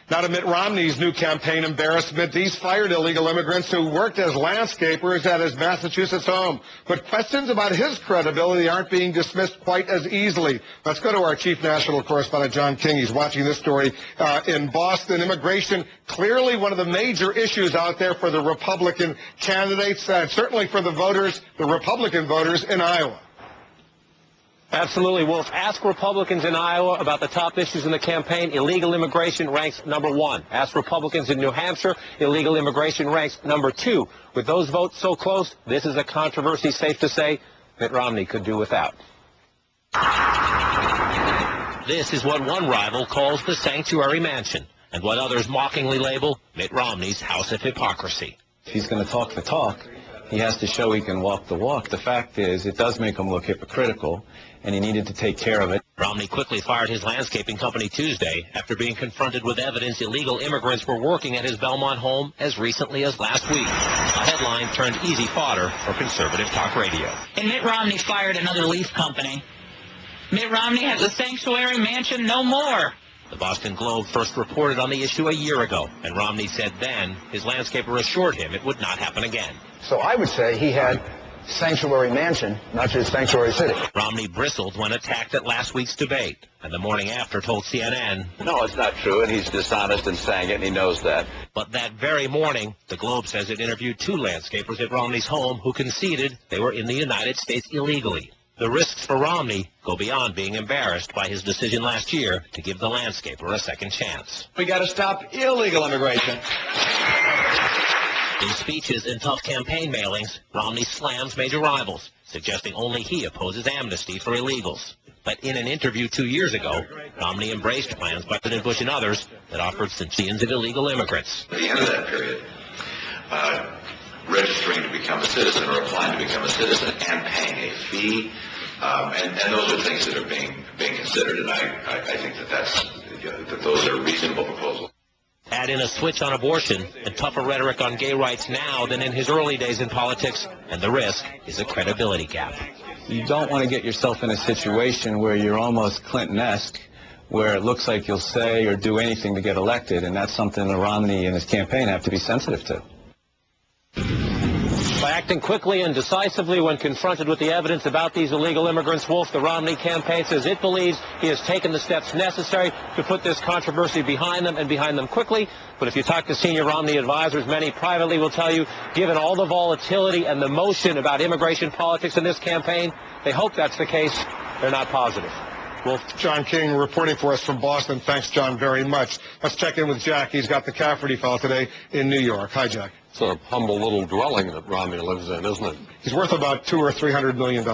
Now to Mitt Romney's new campaign, Embarrassment. He's fired illegal immigrants who worked as landscapers at his Massachusetts home. But questions about his credibility aren't being dismissed quite as easily. Let's go to our chief national correspondent, John King. He's watching this story in Boston. Immigration, clearly one of the major issues out there for the Republican candidates, and certainly for the voters, the Republican voters in Iowa. Absolutely, Wolf. Ask Republicans in Iowa about the top issues in the campaign. Illegal immigration ranks #1. Ask Republicans in New Hampshire. Illegal immigration ranks #2. With those votes so close, this is a controversy safe to say Mitt Romney could do without. This is what one rival calls the sanctuary mansion, and what others mockingly label Mitt Romney's house of hypocrisy. If he's going to talk the talk, he has to show he can walk the walk. The fact is, it does make him look hypocritical, and he needed to take care of it. Romney quickly fired his landscaping company Tuesday after being confronted with evidence illegal immigrants were working at his Belmont home as recently as last week. A headline turned easy fodder for conservative talk radio. And Mitt Romney fired another leaf company. Mitt Romney has a sanctuary mansion no more. The Boston Globe first reported on the issue a year ago, and Romney said then his landscaper assured him it would not happen again. So I would say he had sanctuary mansion, not just sanctuary city. Romney bristled when attacked at last week's debate, and the morning after told CNN, "No, it's not true, and he's dishonest in saying it, and he knows that." But that very morning, the Globe says it interviewed 2 landscapers at Romney's home who conceded they were in the United States illegally. The risks for Romney go beyond being embarrassed by his decision last year to give the landscaper a second chance. We got to stop illegal immigration. In speeches and tough campaign mailings, Romney slams major rivals, suggesting only he opposes amnesty for illegals. But in an interview 2 years ago, Romney embraced plans by President Bush and others that offered millions of illegal immigrants. At the end of that period, registering to become a citizen or applying to become a citizen and paying a fee, and those are things that are being considered, and I think that those are reasonable proposals. Add in a switch on abortion and tougher rhetoric on gay rights now than in his early days in politics, and the risk is a credibility gap. You don't want to get yourself in a situation where you're almost Clinton-esque, where it looks like you'll say or do anything to get elected, and that's something that Romney and his campaign have to be sensitive to. By acting quickly and decisively when confronted with the evidence about these illegal immigrants, Wolf, the Romney campaign says it believes he has taken the steps necessary to put this controversy behind them and behind them quickly. But if you talk to senior Romney advisors, many privately will tell you, given all the volatility and the motion about immigration politics in this campaign, they hope that's the case. They're not positive. Well, John King reporting for us from Boston. Thanks, John, very much. Let's check in with Jack. He's got the Cafferty file today in New York. Hi, Jack. It's a humble little dwelling that Romney lives in, isn't it? He's worth about $200 or $300 million.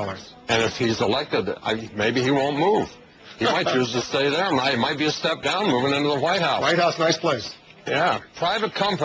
And if he's elected, maybe he won't move. He might choose to stay there. It might be a step down moving into the White House. White House, nice place. Yeah. Private company.